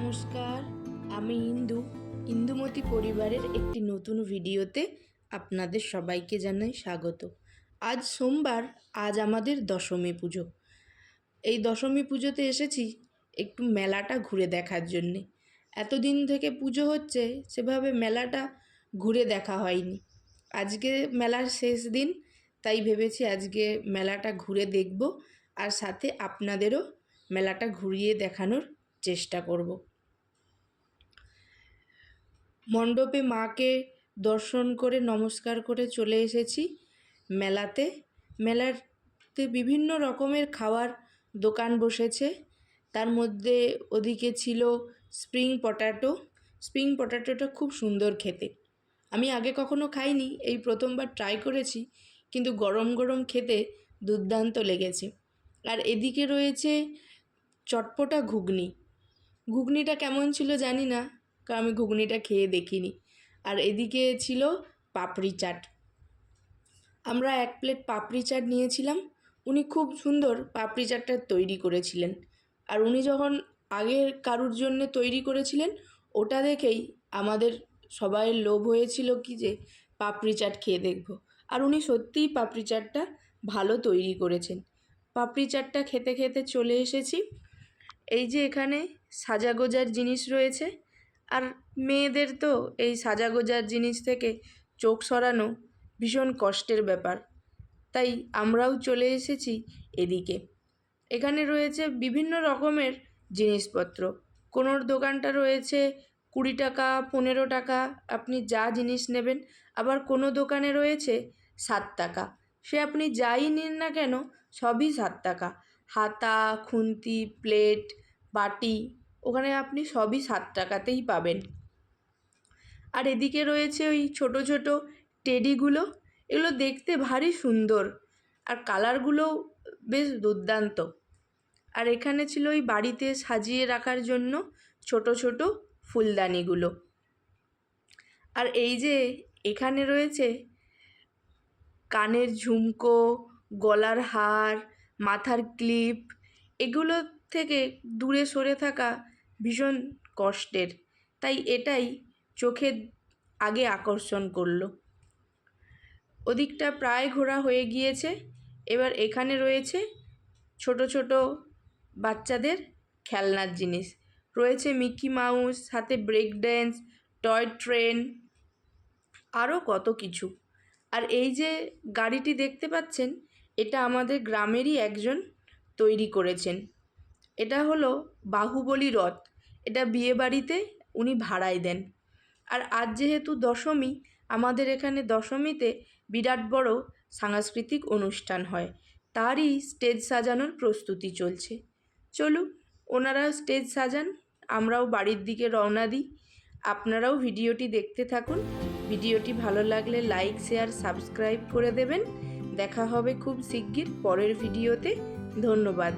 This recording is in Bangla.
নমস্কার, আমি ইন্দুমতি পরিবারের একটি নতুন ভিডিওতে আপনাদের সবাইকে জানাই স্বাগত। আজ সোমবার, আজ আমাদের দশমী পুজো। এই দশমী পুজোতে এসেছি একটু মেলাটা ঘুরে দেখার জন্যে। এতদিন থেকে পুজো হচ্ছে, সেভাবে মেলাটা ঘুরে দেখা হয়নি। আজকে মেলার শেষ দিন, তাই ভেবেছি আজকে মেলাটা ঘুরে দেখব, আর সাথে আপনাদেরও মেলাটা ঘুরিয়ে দেখানোর চেষ্টা করব। মণ্ডপে মাকে দর্শন করে নমস্কার করে চলে এসেছি মেলাতে বিভিন্ন রকমের খাওয়ার দোকান বসেছে। তার মধ্যে ওদিকে ছিল স্প্রিং পটাটোটা খুব সুন্দর খেতে। আমি আগে কখনো খাইনি, এই প্রথমবার ট্রাই করেছি, কিন্তু গরম গরম খেতে দুর্দান্ত লেগেছে। আর এদিকে রয়েছে চটপটা ঘুগনিটা কেমন ছিল জানি না, কারণ আমি ঘুগনিটা খেয়ে দেখিনি। আর এদিকে ছিল পাপড়ি চাট। আমরা 1 প্লেট পাপড়ি চাট নিয়েছিলাম। উনি খুব সুন্দর পাপড়ি চাটটা তৈরি করেছিলেন। আর উনি যখন আগের কারুর জন্য তৈরি করেছিলেন, ওটা দেখেই আমাদের সবাইয়ের লোভ হয়েছিল কি যে পাপড়ি চাট খেয়ে দেখব। আর উনি সত্যিই পাপড়ি চাটটা ভালো তৈরি করেছেন। পাপড়ি চাটটা খেতে খেতে চলে এসেছি। এই যে এখানে সাজাগোজার জিনিস রয়েছে, আর মেয়েদের তো এই সাজাগোজার জিনিস থেকে চোখ সরানো ভীষণ কষ্টের ব্যাপার, তাই আমরাও চলে এসেছি এদিকে। এখানে রয়েছে বিভিন্ন রকমের জিনিসপত্র। কোনোর দোকানটা রয়েছে 20 টাকা, 15 টাকা, আপনি যা জিনিস নেবেন। আবার কোনো দোকানে রয়েছে 7 টাকা, সে আপনি যাই নিন না কেন সবই 7 টাকা। হাতা, খুন্তি, প্লেট, বাটি, ওখানে আপনি সবই 7 টাকাতেই পাবেন। আর এদিকে রয়েছে ওই ছোট ছোট টেডিগুলো, এগুলো দেখতে ভারী সুন্দর, আর কালারগুলোও বেশ দুর্দান্ত। আর এখানে ছিল ওই বাড়িতে সাজিয়ে রাখার জন্য ছোট ছোট ফুলদানিগুলো। আর এই যে এখানে রয়েছে কানের ঝুমকো, গলার হার, মাথার ক্লিপ, এগুলো থেকে দূরে সরে থাকা ভীষণ কষ্টের, তাই এটাই চোখে আগে আকর্ষণ করলো। ওদিকটা প্রায় ঘোরা হয়ে গিয়েছে। এবার এখানে রয়েছে ছোট ছোট বাচ্চাদের খেলনার জিনিস রয়েছে, মিকি মাউস, সাথে ব্রেক ড্যান্স, টয় ট্রেন, আরও কত কিছু। আর এই যে গাড়িটি দেখতে পাচ্ছেন, এটা আমাদের গ্রামেরই একজন তৈরি করেছেন। এটা হলো বাহুবলী রথ। এটা বিয়েবাড়িতে উনি ভাড়ায় দেন। আর আজ যেহেতু দশমী, আমাদের এখানে দশমীতে বিরাট বড় সাংস্কৃতিক অনুষ্ঠান হয়, তারই স্টেজ সাজানোর প্রস্তুতি চলছে। চলুন, ওনারা স্টেজ সাজান, আমরাও বাড়ির দিকে রওনা দিই। আপনারাও ভিডিওটি দেখতে থাকুন। ভিডিওটি ভালো লাগলে লাইক, শেয়ার, সাবস্ক্রাইব করে দেবেন। দেখা হবে খুব শিগগির পরের ভিডিওতে। ধন্যবাদ।